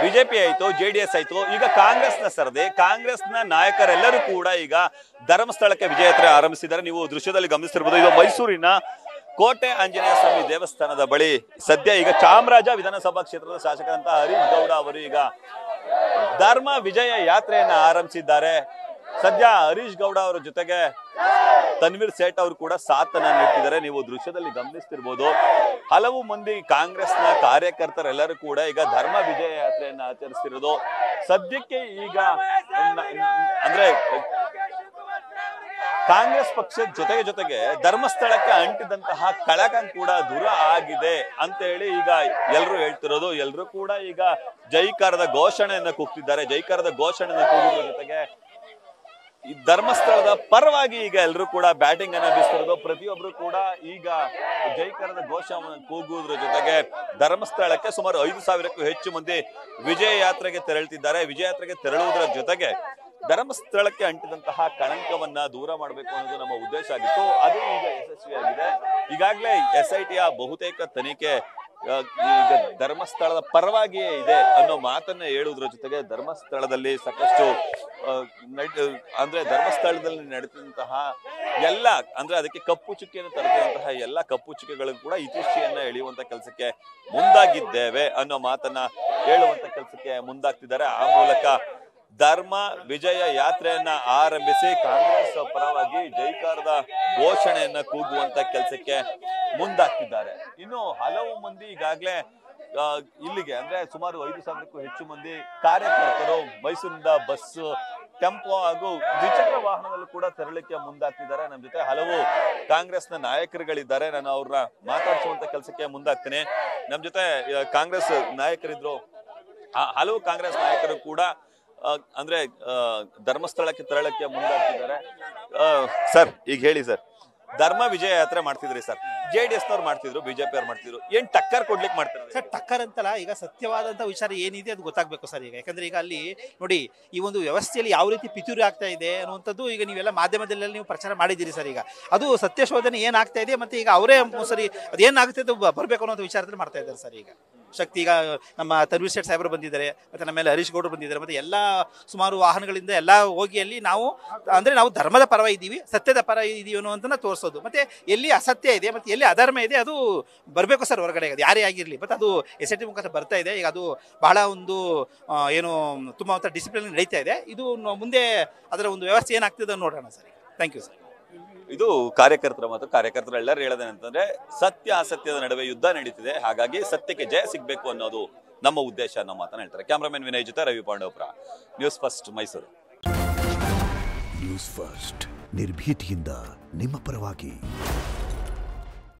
BJP ಆಯ್ತು, JDS ಆಯ್ತು, ಈಗ ಕಾಂಗ್ರೆಸ್ನ ಸರದಿ. ಕಾಂಗ್ರೆಸ್ನ ನಾಯಕರೆಲ್ಲರೂ ಕೂಡ ಈಗ ಧರ್ಮಸ್ಥಳಕ್ಕೆ ವಿಜಯಯಾತ್ರೆ ಆರಂಭಿಸಿದ್ದಾರೆ. ನೀವು ದೃಶ್ಯದಲ್ಲಿ ಗಮನಿಸ್ತಿರ್ಬೋದು, ಇದು ಮೈಸೂರಿನ ಕೋಟೆ ಆಂಜನೇಯ ಸ್ವಾಮಿ ದೇವಸ್ಥಾನದ ಬಳಿ ಸದ್ಯ ಈಗ ಚಾಮರಾಜ ವಿಧಾನಸಭಾ ಕ್ಷೇತ್ರದ ಶಾಸಕರಂತ ಹರೀಶ್ ಗೌಡ ಅವರು ಈಗ ಧರ್ಮ ವಿಜಯ ಯಾತ್ರೆಯನ್ನ ಆರಂಭಿಸಿದ್ದಾರೆ. ಸದ್ಯ ಹರೀಶ್ ಗೌಡ ಅವರ ಜೊತೆಗೆ ತನ್ವೀರ್ ಸೇಠ್ ಅವರು ಕೂಡ ಸಾಥನ್ನ ನೀಡ್ತಿದ್ದಾರೆ. ನೀವು ದೃಶ್ಯದಲ್ಲಿ ಗಮನಿಸ್ತಿರ್ಬೋದು, ಹಲವು ಮಂದಿ ಕಾಂಗ್ರೆಸ್ನ ಕಾರ್ಯಕರ್ತರೆಲ್ಲರೂ ಕೂಡ ಈಗ ಧರ್ಮ ವಿಜಯ ಯಾತ್ರೆಯನ್ನ ಆಚರಿಸ್ತಿರೋದು. ಸದ್ಯಕ್ಕೆ ಈಗ ಅಂದ್ರೆ ಕಾಂಗ್ರೆಸ್ ಪಕ್ಷದ ಜೊತೆಗೆ ಧರ್ಮಸ್ಥಳಕ್ಕೆ ಅಂಟಿದಂತಹ ಕಳಕ ಕೂಡ ದೂರ ಆಗಿದೆ ಅಂತ ಹೇಳಿ ಈಗ ಎಲ್ಲರೂ ಹೇಳ್ತಿರೋದು. ಎಲ್ಲರೂ ಕೂಡ ಈಗ ಜೈಕಾರದ ಘೋಷಣೆಯನ್ನ ಕೂಗ್ತಿದ್ದಾರೆ. ಜೈಕಾರದ ಘೋಷಣೆಯನ್ನ ಕೂಗುವ ಜೊತೆಗೆ ಈ ಧರ್ಮಸ್ಥಳದ ಪರವಾಗಿ ಈಗ ಎಲ್ಲರೂ ಕೂಡ ಬ್ಯಾಟಿಂಗ್ ಅನ್ನ ಬೀಸ್ತಿರೋದು. ಪ್ರತಿಯೊಬ್ರು ಕೂಡ ಈಗ ಜೈಕಾರದ ಘೋಷವನ್ನು ಕೂಗುವುದ್ರ ಜೊತೆಗೆ ಧರ್ಮಸ್ಥಳಕ್ಕೆ ಸುಮಾರು 5,000ಕ್ಕೂ ಹೆಚ್ಚು ಮಂದಿ ವಿಜಯ ಯಾತ್ರೆಗೆ ತೆರಳುತ್ತಿದ್ದಾರೆ. ವಿಜಯ ಯಾತ್ರೆಗೆ ತೆರಳುವುದರ ಜೊತೆಗೆ ಧರ್ಮಸ್ಥಳಕ್ಕೆ ಅಂಟಿದಂತಹ ಕಳಂಕವನ್ನ ದೂರ ಮಾಡಬೇಕು ಅನ್ನೋದು ನಮ್ಮ ಉದ್ದೇಶ ಆಗಿತ್ತು. ಅದು ಈಗ ಯಶಸ್ವಿಯಾಗಿದೆ. ಈಗಾಗಲೇ SITಯ ಬಹುತೇಕ ತನಿಖೆ ಈಗ ಧರ್ಮಸ್ಥಳದ ಪರವಾಗಿಯೇ ಇದೆ ಅನ್ನೋ ಮಾತನ್ನ ಹೇಳುವುದರ ಜೊತೆಗೆ ಧರ್ಮಸ್ಥಳದಲ್ಲಿ ಸಾಕಷ್ಟು ಅಂದ್ರೆ ಧರ್ಮಸ್ಥಳದಲ್ಲಿ ನಡೆದಂತಹ ಎಲ್ಲ ಅಂದ್ರೆ ಅದಕ್ಕೆ ಕಪ್ಪು ಚುಕ್ಕಿಯನ್ನು ತರುತ್ತಿರುವಂತಹ ಎಲ್ಲ ಕಪ್ಪು ಚುಕ್ಕಿಗಳಿಗೂ ಕೂಡ ಇತಿಶ್ರೀಯನ್ನ ಎಳೆಯುವಂತ ಕೆಲಸಕ್ಕೆ ಮುಂದಾಗಿದ್ದೇವೆ ಅನ್ನೋ ಮಾತನ್ನ ಹೇಳುವಂತ ಕೆಲಸಕ್ಕೆ ಮುಂದಾಗ್ತಿದ್ದಾರೆ. ಆ ಮೂಲಕ ಧರ್ಮ ವಿಜಯ ಯಾತ್ರೆಯನ್ನ ಆರಂಭಿಸಿ ಕಾಂಗ್ರೆಸ್ ಪರವಾಗಿ ಜೈಕಾರದ ಘೋಷಣೆಯನ್ನ ಕೂಗುವಂತ ಕೆಲಸಕ್ಕೆ ಮುಂದಾಗ್ತಿದ್ದಾರೆ. ಇನ್ನು ಹಲವು ಮಂದಿ ಈಗಾಗಲೇ ಇಲ್ಲಿಗೆ ಅಂದ್ರೆ ಸುಮಾರು 5,000ಕ್ಕೂ ಹೆಚ್ಚು ಮಂದಿ ಕಾರ್ಯಕರ್ತರು ಮೈಸೂರಿನಿಂದ ಬಸ್, ಟೆಂಪೋ ಹಾಗೂ ದ್ವಿಚಕ್ರ ವಾಹನದಲ್ಲೂ ಕೂಡ ತೆರಳಿಕೆ ಮುಂದಾಗ್ತಿದ್ದಾರೆ. ನಮ್ಮ ಜೊತೆ ಹಲವು ಕಾಂಗ್ರೆಸ್ನ ನಾಯಕರುಗಳಿದ್ದಾರೆ. ನಾನು ಅವ್ರನ್ನ ಮಾತಾಡಿಸುವಂತ ಕೆಲಸಕ್ಕೆ ಮುಂದಾಗ್ತೇನೆ. ನಮ್ಮ ಜೊತೆ ಕಾಂಗ್ರೆಸ್ ನಾಯಕರಿದ್ರು. ಹಲವು ಕಾಂಗ್ರೆಸ್ ನಾಯಕರು ಕೂಡ ಅಂದ್ರೆ ಧರ್ಮಸ್ಥಳಕ್ಕೆ ತೆರಳಕ್ಕೆ ಮುಂದಾಗ್ತಿದ್ದಾರೆ. ಸರ್ ಈಗ ಹೇಳಿ ಸರ್, ಧರ್ಮ ವಿಜಯ ಯಾತ್ರೆ ಮಾಡ್ತಿದ್ರಿ ಸರ್, JDS ನವ್ರು ಮಾಡ್ತಿದ್ರು, ಬಿಜೆಪಿ ಅವ್ರು ಮಾಡ್ತಿದ್ರು, ಏನ್ ಟಕ್ಕರ್ ಕೊಡ್ಲಿಕ್ಕೆ ಮಾಡ್ತಾರೆ ಸರ್? ಟಕ್ಕರ್ ಅಂತಲ್ಲ, ಈಗ ಸತ್ಯವಾದಂತ ವಿಚಾರ ಏನಿದೆ ಅದು ಗೊತ್ತಾಗ್ಬೇಕು ಸರ್. ಈಗ ಯಾಕಂದ್ರೆ ಈಗ ಅಲ್ಲಿ ನೋಡಿ, ಈ ಒಂದು ವ್ಯವಸ್ಥೆಯಲ್ಲಿ ಯಾವ ರೀತಿ ಪಿತೂರಿ ಆಗ್ತಾ ಇದೆ ಅನ್ನುವಂಥದ್ದು ಈಗ ನೀವೆಲ್ಲ ಮಾಧ್ಯಮದಲ್ಲಿ ನೀವು ಪ್ರಚಾರ ಮಾಡಿದ್ದೀರಿ ಸರ್. ಈಗ ಅದು ಸತ್ಯಶೋಧನೆ ಏನಾಗ್ತಾ ಇದೆ ಮತ್ತೆ ಈಗ ಅವರೇ ಸರಿ ಅದೇನಾಗುತ್ತೆ ಅದು ಬರಬೇಕು ಅನ್ನೋ ವಿಚಾರದಲ್ಲಿ ಮಾಡ್ತಾ ಇದ್ದಾರೆ ಸರ್. ಈಗ ಶಕ್ತಿ ಈಗ ನಮ್ಮ ತನ್ವೀರ್ ಸೇಠ್ ಸಾಹೇಬರು ಬಂದಿದ್ದಾರೆ, ಮತ್ತೆ ನಮ್ಮೆಲ್ಲ ಹರೀಶ್ ಗೌಡರು ಬಂದಿದ್ದಾರೆ, ಮತ್ತೆ ಎಲ್ಲ ಸುಮಾರು ವಾಹನಗಳಿಂದ ಎಲ್ಲ ಹೋಗಿ ಅಲ್ಲಿ ನಾವು ಅಂದ್ರೆ ನಾವು ಧರ್ಮದ ಪರ ಇದ್ದೀವಿ, ಸತ್ಯದ ಪರ ಇದೀವಿ ಅನ್ನೋದನ್ನ ತೋರಿಸೋದು. ಮತ್ತೆ ಎಲ್ಲಿ ಅಸತ್ಯ ಇದೆ ಮತ್ತೆ ಎಲ್ಲಿ ಅಧರ್ಮ ಇದೆ ಅದು ಬರಬೇಕು ಸರ್ ಹೊರಗಡೆ, ಅದು ಯಾರೇ ಆಗಿರಲಿ. ಮತ್ತೆ ಅದು SIT ಮುಖಾಂತರ ಬರ್ತಾ ಇದೆ. ಈಗ ಅದು ಬಹಳ ಒಂದು ಏನು ತುಂಬ ಡಿಸಿಪ್ಲಿನ್ ನಡೀತಾ ಇದೆ. ಇದು ಮುಂದೆ ಅದರ ಒಂದು ವ್ಯವಸ್ಥೆ ಏನಾಗ್ತದೆ ನೋಡೋಣ ಸರ್. Thank you sir. ಇದು ಕಾರ್ಯಕರ್ತರ ಮತ್ತು ಕಾರ್ಯಕರ್ತರೆಲ್ಲರೂ ಹೇಳೋದೇನಂತಂದ್ರೆ ಸತ್ಯ ಅಸತ್ಯದ ನಡುವೆ ಯುದ್ಧ ನಡೀತಿದೆ, ಹಾಗಾಗಿ ಸತ್ಯಕ್ಕೆ ಜಯ ಸಿಗ್ಬೇಕು ಅನ್ನೋದು ನಮ್ಮ ಉದ್ದೇಶ ಅನ್ನೋ ಮಾತನ್ನ ಹೇಳ್ತಾರೆ. ಕ್ಯಾಮರಾಮನ್ ವಿನಯ್ ಜೊತೆ Ravi Pandavapura, news first Mysuru. News first ನಿರ್ಭೀತಿಯಿಂದ ನಿಮ್ಮ ಪರವಾಗಿ.